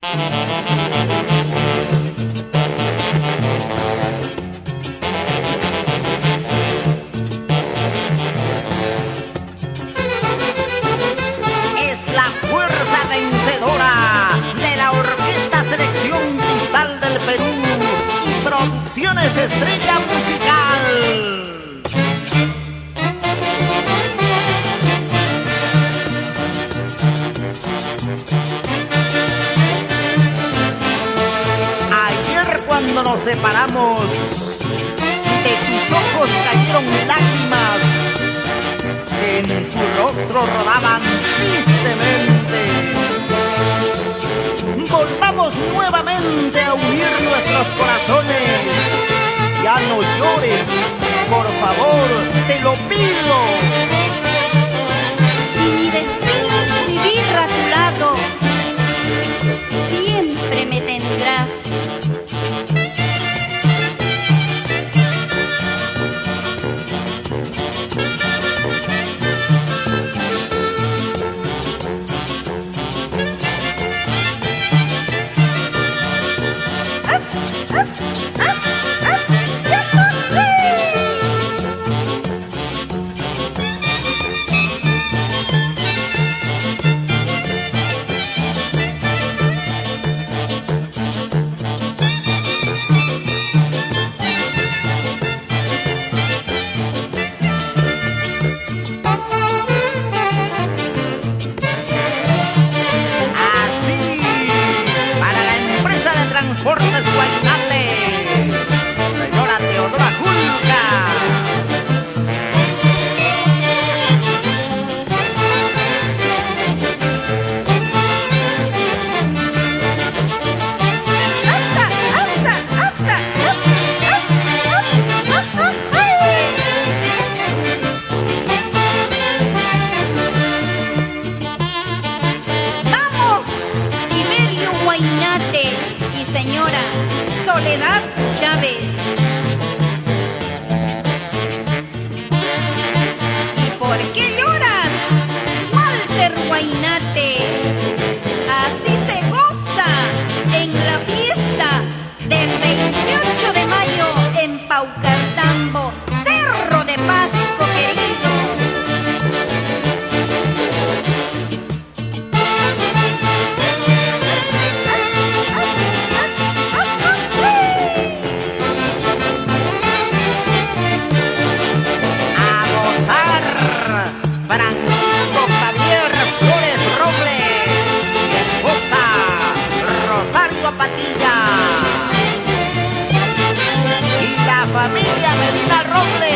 Es la fuerza vencedora de la Orquesta Selección Cristal del Perú y Producciones Estrella Musical. Cuando nos separamos, de tus ojos cayeron lágrimas que en tu rostro rodaban tristemente. Volvamos nuevamente a unir nuestros corazones. Ya no llores, por favor, te lo pido. Si mi destino es vivir a tu lado, siempre me tendrás. Transportes Guaynate, señora Teodora Julca. ¡Vamos! Tiberio Guaynate y señora Soledad Chávez. ¿Y por qué lloras, Walter Guaynate? Así se goza en la fiesta del 28 de mayo en Paucartambo, Cerro de Pasco querido. Francisco Javier Flores Robles y esposa Rosario Apatilla y la familia Medina Robles.